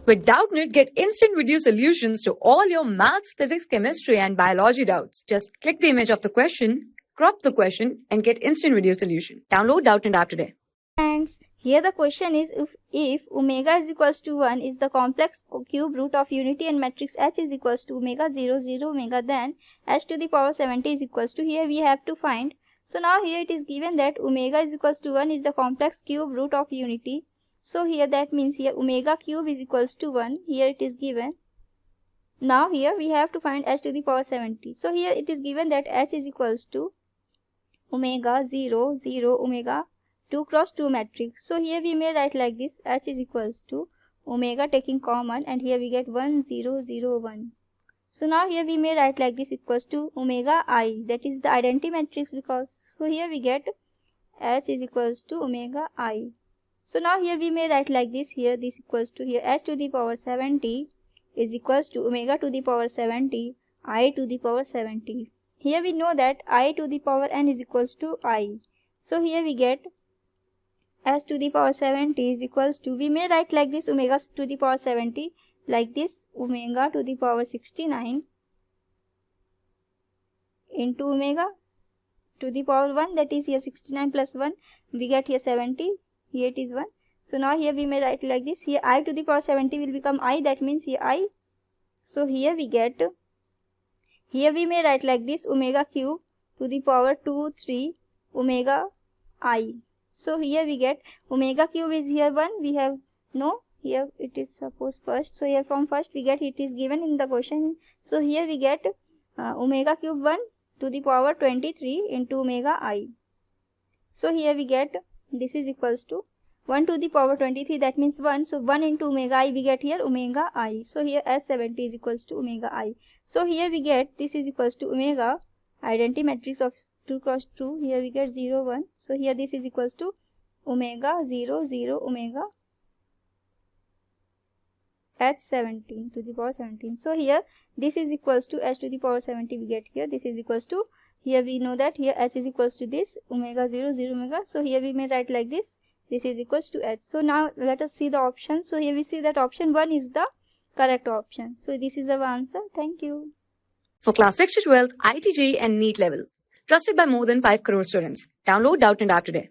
With Doubtnut, get instant video solutions to all your maths, physics, chemistry, and biology doubts. Just click the image of the question, crop the question, and get instant video solution. Download Doubtnut app today. Friends, here the question is if omega is equals to 1 is the complex cube root of unity and matrix H is equals to omega 0, 0 omega, then H to the power 70 is equals to, here we have to find. So now here it is given that omega is equals to 1 is the complex cube root of unity. So here that means here omega cube is equals to 1. Here it is given. Now here we have to find H to the power 70. So here it is given that H is equals to omega 0, 0 omega 2 cross 2 matrix. So here we may write like this, H is equals to omega taking common, and here we get 1, 0, 0, 1. So now here we may write like this equals to omega I, that is the identity matrix, because so here we get H is equals to omega I. So now here we may write like this, here this equals to, here H to the power 70 is equals to omega to the power 70 I to the power 70. Here we know that I to the power n is equals to I. So here we get S to the power 70 is equals to, we may write like this, omega to the power 70 like this, omega to the power 69 into omega to the power 1, that is here 69 plus 1, we get here 70, here it is 1. So now here we may write like this, here I to the power 70 will become I, that means here I. So here we get, here we may write like this, omega cube to the power 2, 3 omega I. So here we get omega cube is here 1, we have no, here it is suppose first. So here from first we get, it is given in the question. So here we get omega cube 1 to the power 23 into omega I. So here we get, this is equals to 1 to the power 23, that means 1. So 1 into omega I we get here omega I. So here S70 is equals to omega I. So here we get, this is equals to omega identity matrix of 2 cross 2, here we get 0, 1. So here this is equals to omega 0, 0 omega H17 to the power 17. So here this is equals to H to the power 70 we get here. This is equals to, here we know that here H is equals to this omega 0, 0 omega. So here we may write like this, this is equals to H. So now let us see the options. So here we see that option 1 is the correct option. So this is our answer. Thank you. For class 6 to 12, IIT JEE and NEET level. Trusted by more than 5 crore students. Download Doubtnut app today.